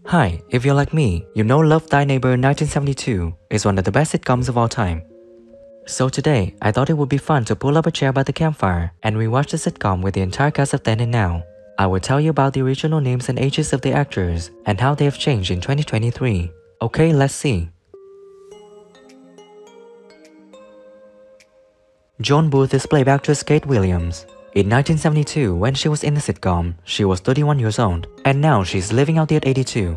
Hi, if you're like me, you know Love Thy Neighbor 1972 is one of the best sitcoms of all time. So today, I thought it would be fun to pull up a chair by the campfire and rewatch the sitcom with the entire cast of then and now. I will tell you about the original names and ages of the actors and how they have changed in 2023. Okay, let's see. Joan Booth is played by actress Kate Williams. In 1972, when she was in the sitcom, she was 31 years old, and now she's living out there at 82.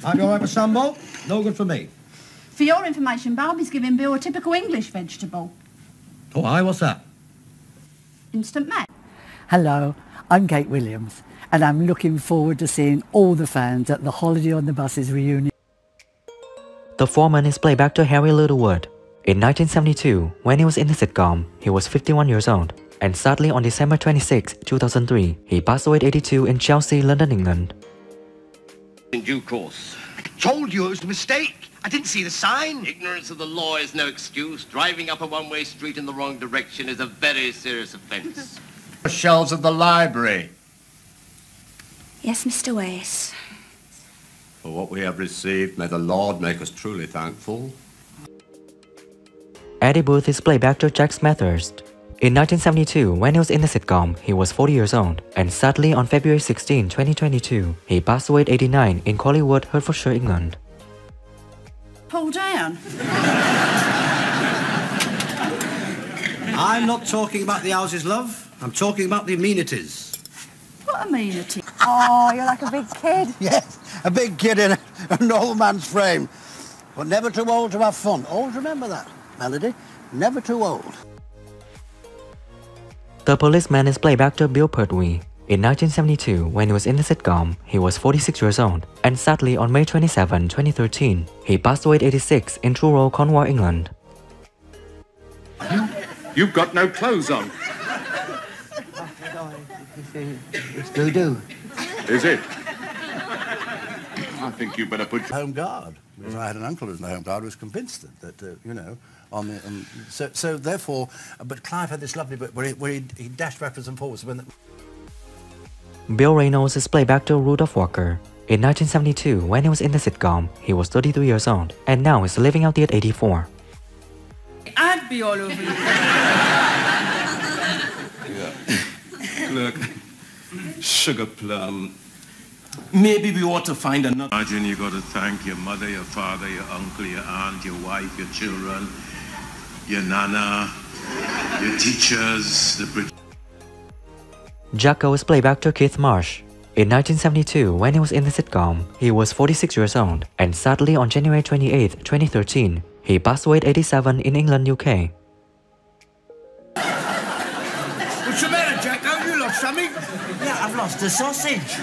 Have you all right with sambal? No good for me. For your information, Barbie's giving Bill a typical English vegetable. Oh, aye, what's that? Instant mac. Hello, I'm Kate Williams, and I'm looking forward to seeing all the fans at the Holiday on the Buses reunion. The foreman is played by actor Harry Littlewood. In 1972, when he was in the sitcom, he was 51 years old, and sadly on December 26, 2003, he passed away at 82 in Chelsea, London, England. In due course. I told you it was a mistake. I didn't see the sign. Ignorance of the law is no excuse. Driving up a one-way street in the wrong direction is a very serious offence. The shelves of the library. Yes, Mr. Wace. For what we have received, may the Lord make us truly thankful. Eddie Booth is played by actor Jack Smethurst. In 1972, when he was in the sitcom, he was 40 years old, and sadly on February 16, 2022, he passed away at 89 in Collywood, Hertfordshire, England. Pull down. I'm not talking about the houses, love. I'm talking about the amenities. What amenity? Oh, you're like a big kid. Yes, a big kid in an old man's frame. But never too old to have fun. Always remember that, Melody. Never too old. The policeman is played by actor Bill Pertwee. In 1972, when he was in the sitcom, he was 46 years old, and sadly on May 27, 2013, he passed away at 86 in Truro, Cornwall, England. You've got no clothes on. It's doo-doo. Is it? I think you better put... Home Guard. Because I had an uncle who was in the Home Guard who was convinced that you know, on the... so therefore... But Clive had this lovely bit where he dashed backwards and forwards when... Bill Reynolds is played by actor Rudolph Walker. In 1972, when he was in the sitcom, he was 33 years old, and now is living out there at 84. I'd be all over you. Yeah. Look, sugar plum. Maybe we ought to find another... Imagine you got to thank your mother, your father, your uncle, your aunt, your wife, your children, your nana, your teachers, the... Jacko is played by actor Keith Marsh. In 1972, when he was in the sitcom, he was 46 years old, and sadly on January 28, 2013, he passed away at 87 in England, UK. What's the matter, Jacko? You lost something? Yeah, I've lost a sausage.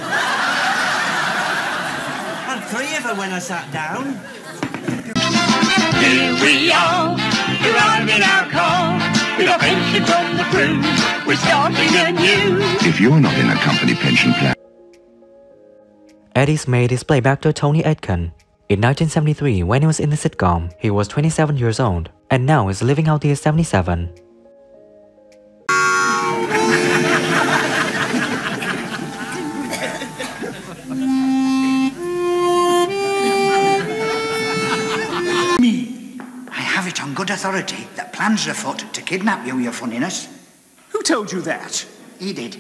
And 3 of them when I sat down. Here we are, arriving our car. With our pension from the cruise, we're starting anew. If you're not in a company pension plan... Eddie's maid is played by actor Tony Aitken. In 1973, when he was in the sitcom, he was 27 years old, and now is living out there at 77. On good authority that plans are afoot to kidnap you, your funniness. Who told you that? He did.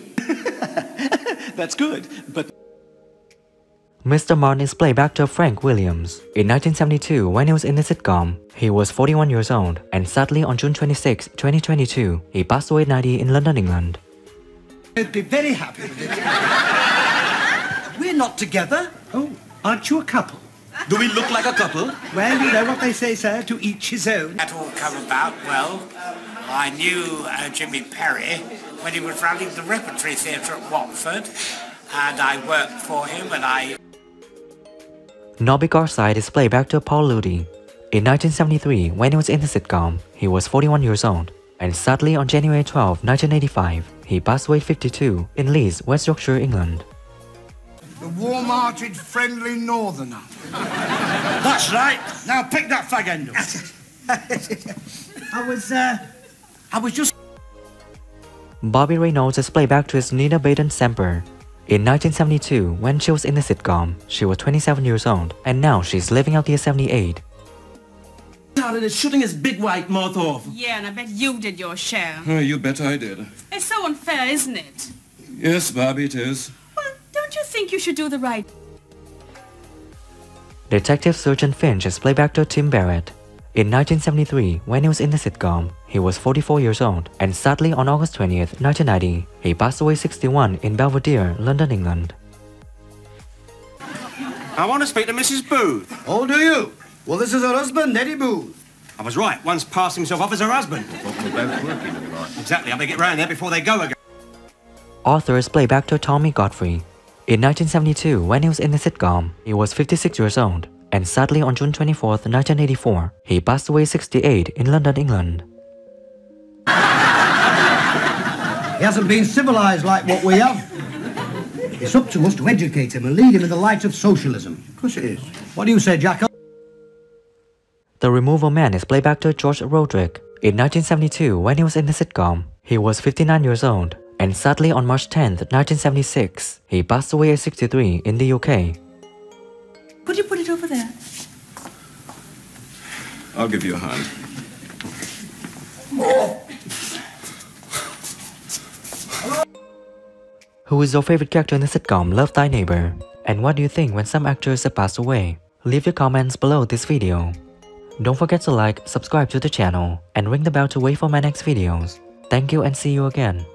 That's good, but... Mr. Martin is played by actor Frank Williams. In 1972, when he was in the sitcom, he was 41 years old, and sadly on June 26, 2022, he passed away at 90 in London, England. I'd be very happy with it. We're not together. Oh, aren't you a couple? Do we look like a couple? Well, you know what they say, sir, to each his own. That all come about, well, I knew Jimmy Perry when he was running the Repertory Theatre at Watford, and I worked for him, and I... Nobby Garside is played by actor Paul Ludi. In 1973, when he was in the sitcom, he was 41 years old, and sadly on January 12, 1985, he passed away at 52 in Leeds, West Yorkshire, England. The warm-hearted, friendly northerner. That's right. Now pick that fag end up. I was just... Bobby Reynolds is played by actress Nina Baden Semper. In 1972, when she was in the sitcom, she was 27 years old, and now she's living out the year 78. Started shooting his big white mouth off. Yeah, and I bet you did your share. Oh, you bet I did. It's so unfair, isn't it? Yes, Barbie, it is. Well, don't you think you should do the right? Detective Sergeant Finch is played by actor Tim Barrett. In 1973, when he was in the sitcom, he was 44 years old, and sadly on August 20th, 1990, he passed away 61 in Belvedere, London, England. I want to speak to Mrs. Booth. Oh, do you? Well, this is her husband, Eddie Booth. I was right. One's passed himself off as her husband. We're both working, all right. Exactly. I better get round there before they go again. Arthur is played by actor Tommy Godfrey. In 1972, when he was in the sitcom, he was 56 years old, and sadly on June 24th, 1984, he passed away 68 in London, England. He hasn't been civilized like what we have. It's up to us to educate him and lead him in the light of socialism. Of course it is. What do you say, Jackal? The Removal Man is played by actor George Roderick. In 1972, when he was in the sitcom, he was 59 years old, and sadly on March 10th, 1976, he passed away at 63 in the UK. Could you put it over there? I'll give you a hand. Who is your favorite character in the sitcom Love Thy Neighbor? And what do you think when some actors have passed away? Leave your comments below this video. Don't forget to like, subscribe to the channel, and ring the bell to wait for my next videos. Thank you and see you again.